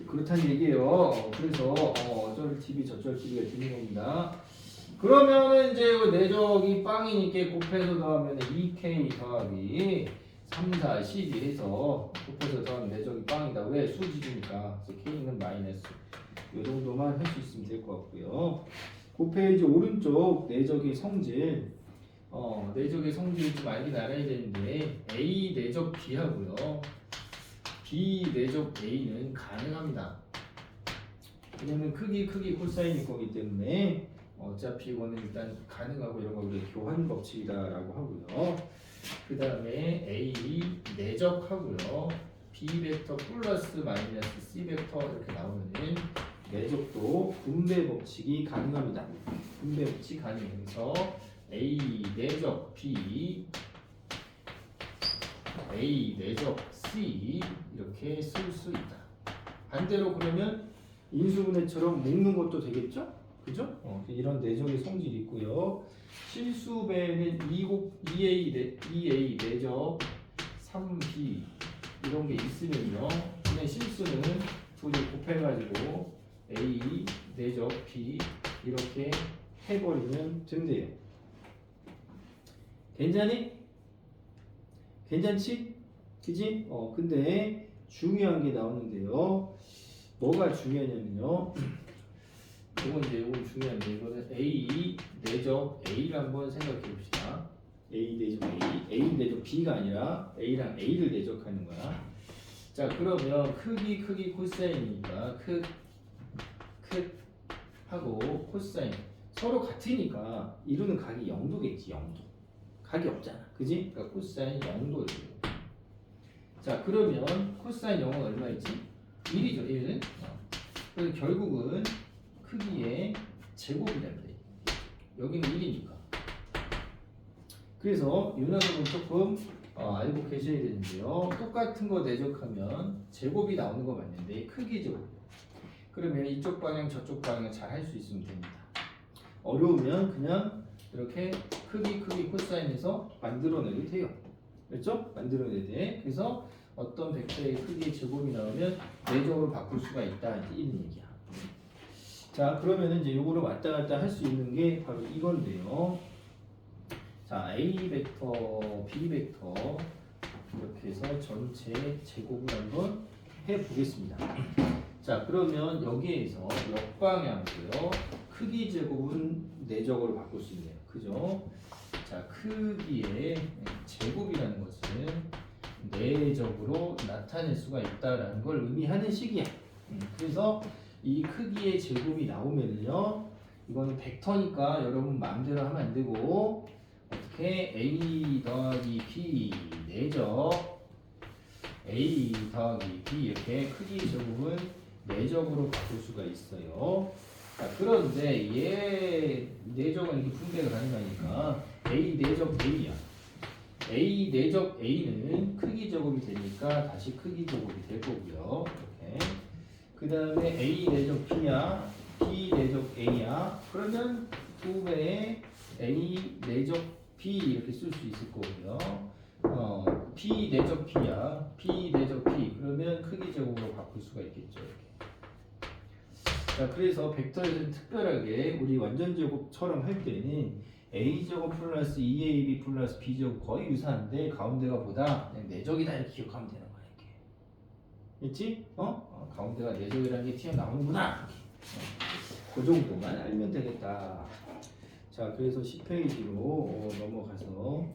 S1: 그렇다는 얘기예요. 그래서 어쩔 TV 저쩔 TV가 되는 겁니다. 그러면은 이제 내적이 빵이니까 곱해서 더하면 2K 더하기 3, 4, 12 해서 곱해서 더하면 내적이 빵이다. 왜? 수직이니까. 그래서 K는 마이너스. 이 정도만 할 수 있으면 될 것 같고요. 곱해야지 오른쪽 내적의 성질. 내적의 성질을 좀 알긴 알아야 되는데 A 내적 B하고요. B 내적 A는 가능합니다. 왜냐면 크기 코사인일 거기 때문에 어차피 이거는 일단 가능하고 이런 거 우리 교환 법칙이다라고 하고요. 그 다음에 A 내적하고요. B 벡터 플러스 마이너스 C 벡터 이렇게 나오면은 내적도 분배 법칙이 가능합니다. 분배 법칙 가능해서 A 내적 B A 내적 C 이렇게 쓸 수 있다. 반대로 그러면 인수분해처럼 묶는 것도 되겠죠? 그죠? 이런 내적의 성질이 있고요. 실수배는 2A 내적 3B 이런 게 있으면요. 그냥 실수는 둘이 곱해가지고 A 내적 B 이렇게 해버리면 된대요. 괜찮니? 괜찮지? 그지? 근데 중요한 게 나오는데요. 뭐가 중요하냐면요. 이건 중요한데 이거는 A 내적 A를 한번 생각해 봅시다. A 내적 A 내적 B가 아니라 A랑 A를 내적하는 거야. 자 그러면 크기 코사인이니까 크 하고 코사인 서로 같으니까 이루는 각이 0도겠지 0도. 각이 없잖아. 그지? 그러니까 코사인 0도 이렇게. 자 그러면 코사인 0은 얼마였지? 1이죠 1은. 그래서 결국은 크기의 제곱이 됩니다. 여기는 1이니까. 그래서 이 녀석은 조금 알고 계셔야 되는데요. 똑같은 거 내적하면 제곱이 나오는 거 맞는데 크기 제곱. 그러면 이쪽 방향 저쪽 방향 잘 할 수 있으면 됩니다. 어려우면 그냥 이렇게 크기 코사인에서 만들어내도 돼요. 그렇죠? 만들어내야 돼. 그래서 어떤 벡터의 크기의 제곱이 나오면 내적으로 바꿀 수가 있다. 이제 이런 얘기야. 자, 그러면은 이제 요거를 왔다 갔다 할 수 있는 게 바로 이건데요. 자, A 벡터, B 벡터 이렇게 해서 전체 제곱을 한번 해보겠습니다. 자, 그러면 여기에서 역방향고요. 크기 제곱은 내적으로 바꿀 수 있네요. 그죠? 자, 크기의 제곱이라는 것은 내적으로 나타낼 수가 있다라는 걸 의미하는 식이야. 그래서 이 크기의 제곱이 나오면요, 이거는 벡터니까 여러분 마음대로 하면 안 되고 어떻게 A 더하기 B 내적 A 더하기 B 이렇게 크기 제곱은 내적으로 바꿀 수가 있어요. 자, 그런데 얘 내적은 이렇게 분배가 가능하니까 A 내적 A야. A 내적 A는 크기 제곱이 되니까 다시 크기 제곱이 될 거고요. 이렇게. 그 다음에 A 내적 B야. B 내적 A야. 그러면 두 배의 A 내적 B 이렇게 쓸 수 있을 거고요. B 내적 B야. B 내적 B. 그러면 크기 제곱으로 바꿀 수가 있겠죠. 이렇게. 자, 그래서 벡터에서는 특별하게 우리 완전 제곱처럼 할 때는 A 제곱 플러스 2AB 플러스 B 제곱 거의 유사한데 가운데가 보다 그냥 내적이다 이렇게 기억하면 되는 거야. 이렇게. 있지? 가운데가 내적이라는 게 튀어나오는구나. 그 정도만 알면 되겠다. 자, 그래서 10페이지로 넘어가서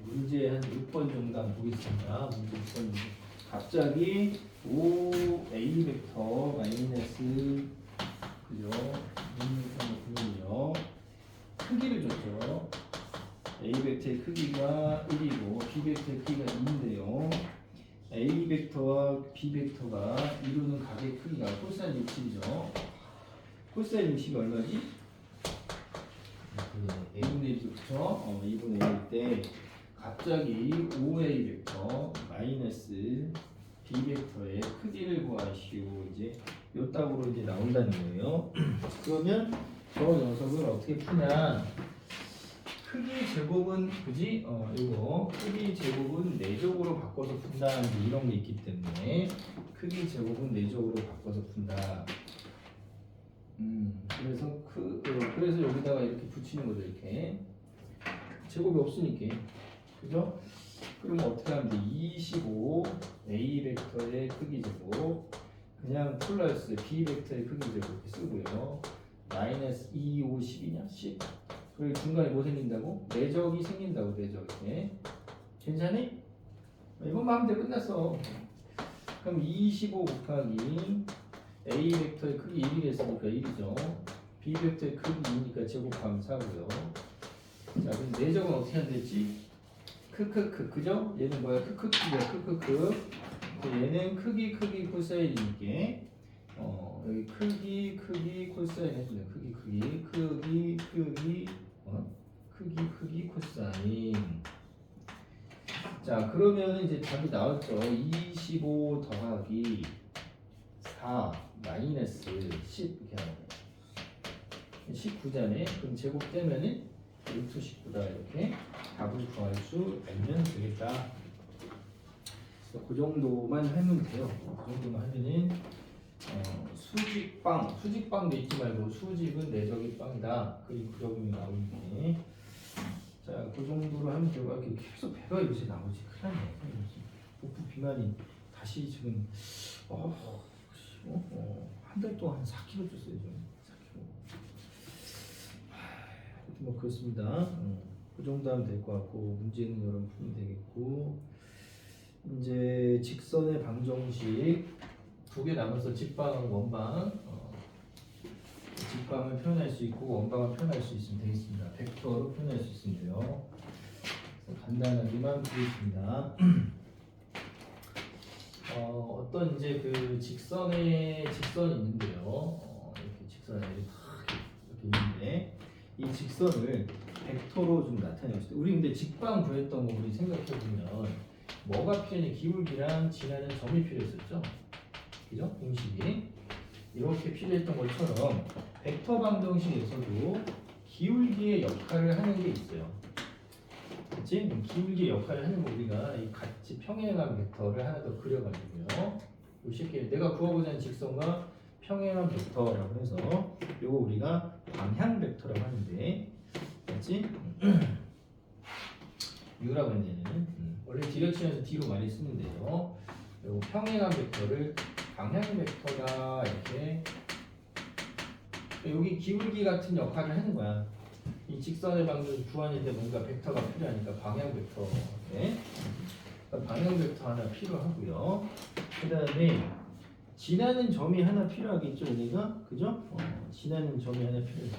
S1: 문제 한 6번 정도 한번 보겠습니다. 문제 6번. 갑자기 5A 벡터 마이너스 그죠? 보면요 크기를 줬죠. A 벡터의 크기가 1이고 B 벡터의 크기가 2인데요. A 벡터와 B 벡터가 이루는 각의 크기가 코사인 60이죠. 코사인 60이 얼마지? 2분의 1, 그렇죠? 2분의 1일 때 갑자기 5A 벡터 마이너스 B 벡터의 크기를 구하시오. 이제 요 답으로 이제 나온다는 거예요. 그러면 저 녀석을 어떻게 푸냐? 크기 제곱은 그지? 이거 크기 제곱은 내적으로 바꿔서 푼다. 이런 게 있기 때문에 크기 제곱은 내적으로 바꿔서 푼다. 그래서 여기다가 이렇게 붙이는 거죠. 이렇게 제곱이 없으니까. 그죠? 그러면 어떻게 하면 돼? 25 A 벡터의 크기 제곱 그냥 플러스 B 벡터의 크기 제곱 이렇게 쓰고요. 마이너스 2, 5, 10이냐? 10. 그리고 중간에 뭐 생긴다고? 내적이 생긴다고. 내적 이렇게. 괜찮니? 이번 마음대로 끝났어. 그럼 25 곱하기 A 벡터의 크기 1이 됐으니까 1이죠. B 벡터의 크기 2니까 제곱하면 4고요. 자, 그럼 내적은 어떻게 하면 되지? 크크크, 그죠? 얘는 뭐야? 크크크야, 크크크. 얘는 크기 코사인이니까 여기 크기 코사인 해주네. 크기 코사인. 자, 그러면 이제 답이 나왔죠. 25 더하기 4 마이너스 10 이렇게 하는 거예요. 19잖아요. 그럼 제곱 되면은 루트 19다 이렇게 답을 구할 수 있면 되겠다. 그 정도만 하면 돼요. 그 정도만 하면은 수직방도 잊지 말고 수직은 내적인 빵이다. 그리고 그 적용이 나오는데 자, 그 정도로 하면 되고 이렇게 계속 배가 요새 나오지. 큰일 나네. 복부 비만이 다시 지금 한 달 동안 4kg 쪘어요. 지금 4kg. 뭐 그렇습니다. 그 정도 하면 될 것 같고 문제는 여러분 풀면 되겠고 이제 직선의 방정식 두 개 남아서 직방하고 원방 직방을 표현할 수 있고 원방을 표현할 수 있으면 되겠습니다. 벡터로 표현할 수 있으면 돼요. 간단하게만 보겠습니다. 어떤 이제 그 직선이 있는데요. 이렇게 직선이 이렇게 있는데 이 직선을 벡터로 좀 나타내봅시다. 우리 근데 직방 구했던 거 우리 생각해 보면 뭐가 필요해? 기울기랑 지나는 점이 필요했었죠. 그죠? 공식이. 이렇게 필요했던 것처럼 벡터 방정식에서도 기울기의 역할을 하는 게 있어요. 그치? 기울기의 역할을 하는 거 우리가 이 같이 평행한 벡터를 하나 더 그려가지고요. 요 쉽게 내가 구하고자 하는 직선과 평행한 벡터라고 해서 요거 우리가 방향 벡터라고 하는데, 맞지? U라고 했냐면 원래 디렉션에서 D로 많이 쓰는데요. 요 평행한 벡터를 방향 벡터다 이렇게, 여기 기울기 같은 역할을 하는 거야. 이 직선의 방정식 구하는데 뭔가 벡터가 필요하니까 방향 벡터. 네. 방향 벡터 하나 필요하고요. 그 다음에 지나는 점이 하나 필요하겠죠, 우리가? 그죠? 지나는 점이 하나 필요해.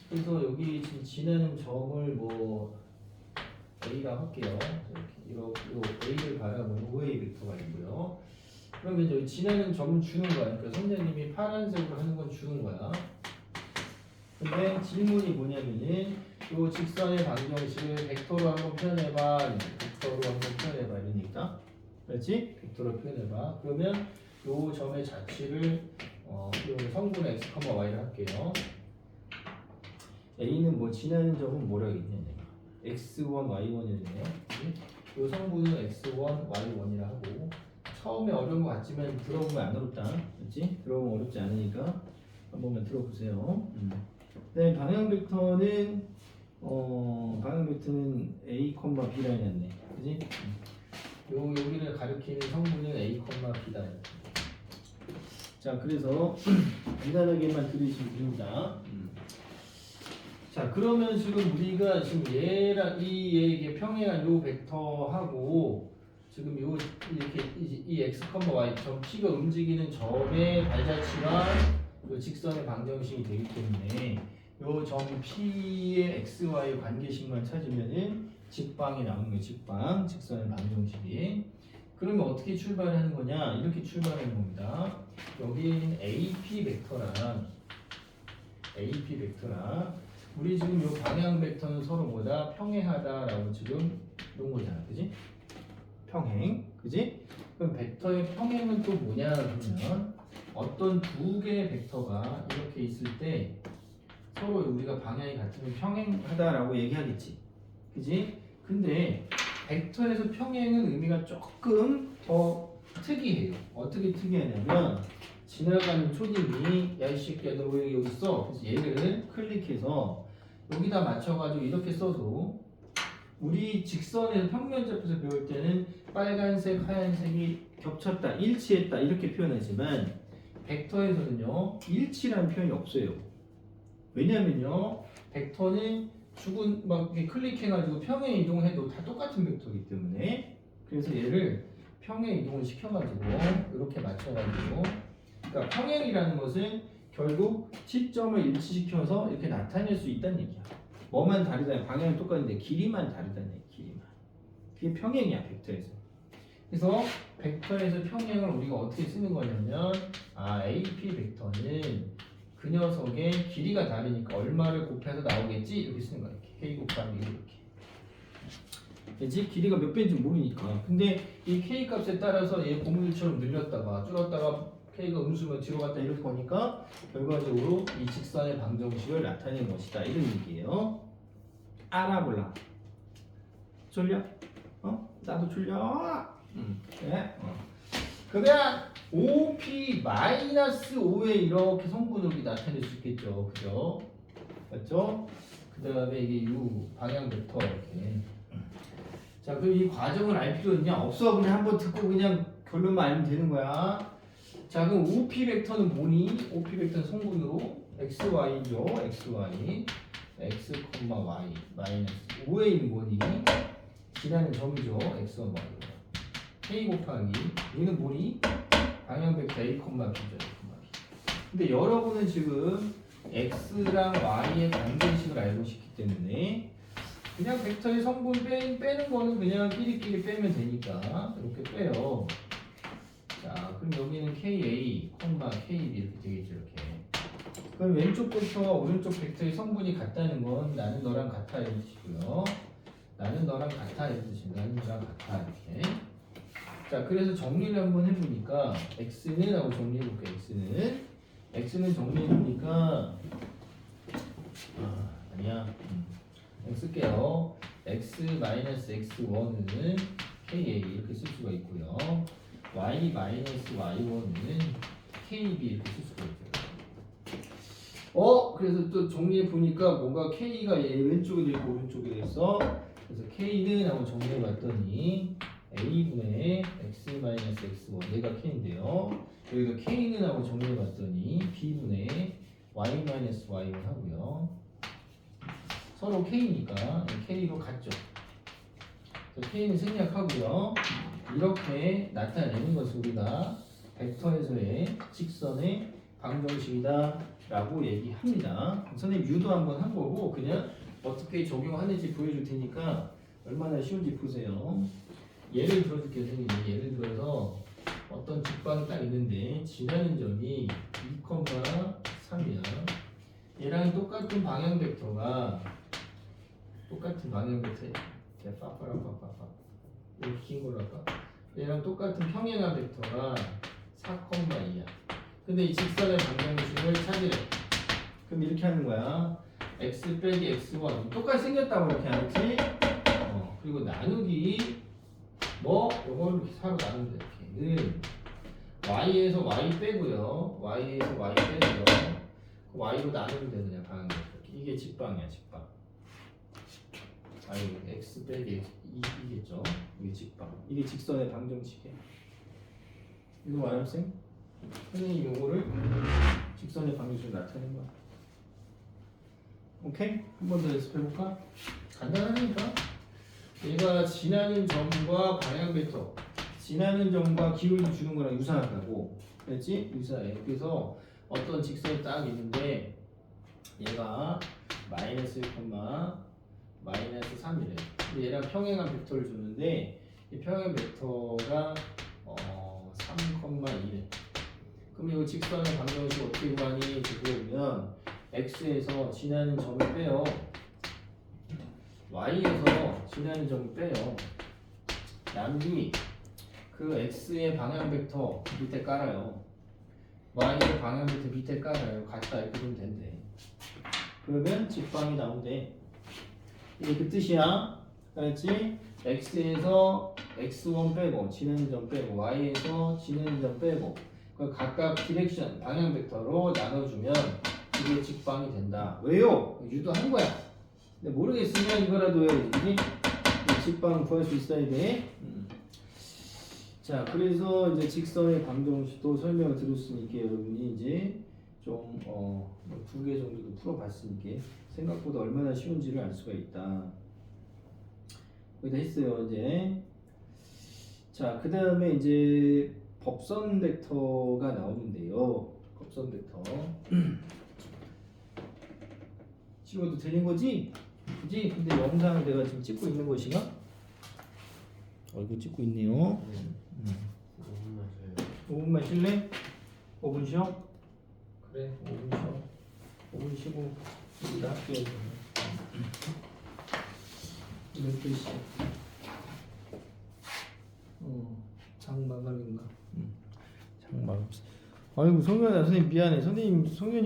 S1: 그래서 여기 지금 지나는 점을 뭐 A라고 할게요. 이렇게 요 A를 바라보는 OA 벡터가 있고요. 그러면 여기 지나는 점을 주는 거야. 그러니까 선생님이 파란색으로 하는 건 주는 거야. 근데 질문이 뭐냐면은 요 직선의 방정식을 벡터로 한번 표현해봐. 벡터로 한번 표현해봐. 이러니까. 그렇지? 벡터로 표현해봐. 그러면 요 점의 자취를 요 성분의 x, y를 할게요. A는 뭐 지나는 점은 뭐라고 했냐? x1, y1이네요. 요 성분은 x1, y1이라 하고, 처음에 어려운 것 같지만 들어보면 안 어렵다. 그렇지? 들어보면 어렵지 않으니까 한 번만 들어보세요. 네, 방향 벡터는 A, B라 해놨네. 그지? 여기를 가리키는 성분은 A, B다. 자, 그래서 간단하게만 들으시면 됩니다. 자, 그러면 지금 우리가 지금 얘랑 얘에게 평행한 요 벡터하고 지금 요 이렇게 이 x, y 점 P가 움직이는 점의 발자취가 요 직선의 방정식이 되기 때문에 요 점 P의 x, y 관계식만 찾으면은 직방이 나오는 거예요. 직방, 직선의 방정식이. 그러면 어떻게 출발하는 거냐? 이렇게 출발하는 겁니다. 여기는 AP 벡터랑 우리 지금 요 방향 벡터는 서로 뭐다? 평행하다라고 지금 놓은 거잖아. 그지? 평행. 그지? 그럼 벡터의 평행은 또 뭐냐 그러면 어떤 두 개의 벡터가 이렇게 있을 때 서로 우리가 방향이 같으면 평행하다라고 얘기하겠지. 그지? 근데 벡터에서 평행은 의미가 조금 더 특이해요. 어떻게 특이하냐면 지나가는 초딩이 야 이 새끼야 너 왜 여기 있어? 그래서 얘를 클릭해서 여기다 맞춰가지고 이렇게 써도 우리 직선에서 평면접에서 배울 때는 빨간색, 하얀색이 겹쳤다, 일치했다 이렇게 표현하지만 벡터에서는요 일치라는 표현이 없어요. 왜냐면요 벡터는 죽은 막 이렇게 클릭해가지고 평행 이동해도 다 똑같은 벡터이기 때문에 그래서 얘를 평행 이동을 시켜가지고 이렇게 맞춰가지고 그러니까 평행이라는 것은 결국 시점을 일치시켜서 이렇게 나타낼 수 있다는 얘기야. 뭐만 다르다, 방향은 똑같은데 길이만 다르다는 얘기. 길이만. 그게 평행이야 벡터에서. 그래서 벡터에서 평행을 우리가 어떻게 쓰는 거냐면 AP 벡터는 그 녀석의 길이가 다르니까 얼마를 곱해서 나오겠지 이렇게 쓰는 거야. K 곱하기 이렇게. 그치? 길이가 몇 배인지 모르니까. 근데 이 K 값에 따라서 얘 고무줄처럼 늘렸다가 줄었다가 K가 음수면 뒤로 갔다 이렇게 보니까 결과적으로 이 직선의 방정식을 나타내는 것이다 이런 얘기예요. 알아볼라. 졸려? 나도 졸려. 그래? 그러면 OP-5에 이렇게 성분을 나타낼 수 있겠죠. 그죠? 맞죠? 그 다음에 이게 U 방향 벡터 이렇게. 자, 그럼 이 과정을 알 필요 있냐? 없어. 그냥 한번 듣고 그냥 결론만 알면 되는 거야. 자, 그럼 OP 벡터는 뭐니? OP 벡터는 성분으로 XY죠. XY. X, Y. 마이너스. OA는 뭐니? 지나는 점이죠. X, Y. K 곱하기. 얘는 뭐니? 방향 벡터 A, B죠. A, B. 근데 여러분은 지금 X랑 Y의 관계식을 알고 싶기 때문에 그냥 벡터의 성분 빼는 거는 그냥 끼리끼리 빼면 되니까 이렇게 빼요. 자, 그럼 여기는 KA, KB 이렇게 되겠죠, 이렇게. 그럼 왼쪽 벡터와 오른쪽 벡터의 성분이 같다는 건 나는 너랑 같아 이런 뜻이고요. 나는 너랑 같아 이런 뜻입니다. 나는 너랑 같아 이렇게. 자, 그래서 정리를 한번 해보니까 x는 하고 정리해볼게요. x는 x는 정리해주니까 아니야. 쓸게요. x-x1은 ka 이렇게 쓸 수가 있고요. y-y1은 kb 이렇게 쓸 수가 있죠. 그래서 또 정리해 보니까 뭔가 k가 얘 왼쪽에 있고 오른쪽에 있어. 그래서 k는 한번 정리해 봤더니 a분의 x-x1 얘가 k인데요. 여기가 k는 하고 정리해 봤더니 b분의 y-y1 하고요. 서로 k니까 k로 같죠. 그래서 k는 생략하고요. 이렇게 나타내는 것을 우리가 벡터에서의 직선의 방정식이다 라고 얘기합니다. 선생님 유도 한번 한 거고 그냥 어떻게 적용하는지 보여줄 테니까 얼마나 쉬운지 보세요. 예를 들어줄게요. 선생님이 예를 들어서 어떤 직방이 딱 있는데 지나는 점이 2,3이야. 얘랑 똑같은 방향 벡터가 이렇게 빠빠라빠빠빠 이렇게 긴 걸로 할까? 얘랑 똑같은 평행한 벡터가 4,2야. 근데 이 직선의 방정식을 찾으래. 그럼 이렇게 하는 거야. x 빼기 x1 똑같이 생겼다고 이렇게 하지. 그리고 나누기 요걸 4로 나누면 돼. 이렇게는 y에서 y 빼고요. y에서 y 빼고요. 그 y로 나누면 되는 그냥 방향 벡터. 이게 직방이야, 직방. x 빼기 이겠죠. 이게 직방. 이게 직선의 방정식이야. 이거 와요, 쌤? 선생님이 요거를 직선의 방정식으로 나타낸 거야. 오케이? 한 번 더 연습해볼까? 간단하니까. 얘가 지나는 점과 방향 벡터, 지나는 점과 기울기 주는 거랑 유사하다고 그랬지? 유사해. 그래서 어떤 직선이 딱 있는데 얘가 마이너스 1, 마이너스 3이래. 근데 얘랑 평행한 벡터를 줬는데 이 평행 벡터가 3,2래. 그럼 이 직선의 방정식 어떻게 구하니? 보면 x에서 지나는 점을 빼요. y에서 지나는 점을 빼요. 나누기 그 x의 방향 벡터 밑에 깔아요. y의 방향 벡터 밑에 깔아요. 같다 이렇게 보면 된대. 그러면 직방이 나온대. 이게 그 뜻이야. 알았지? x에서 x1 빼고 지나는 점 빼고 y에서 지나는 점 빼고 그 각각 디렉션 방향 벡터로 나눠주면 이게 직방이 된다. 왜요? 유도한 거야. 근데 모르겠으면 이거라도 해야지. 직방 구할 수 있어야 돼. 자, 그래서 이제 직선의 방정식도 설명을 들었으니까 여러분이 이제 좀 2개 정도도 풀어봤으니까 생각보다 얼마나 쉬운지를 알 수가 있다. 거기다 했어요 이제. 자, 그 다음에 이제 법선 벡터가 나오는데요. 법선 벡터. 찍어도 되는 거지? 그지? 근데 영상을 내가 지금 찍고 있는 것이가? 이거 찍고 있네요. 5분만 쉴래? 5분 쉬어? 그래, 5분 쉬어. 5분 쉬고 우리가 학교에 이런 뜻이야. 장마감인가? 장마감. 아이고 성현아 선생님 미안해. 선생님 성현이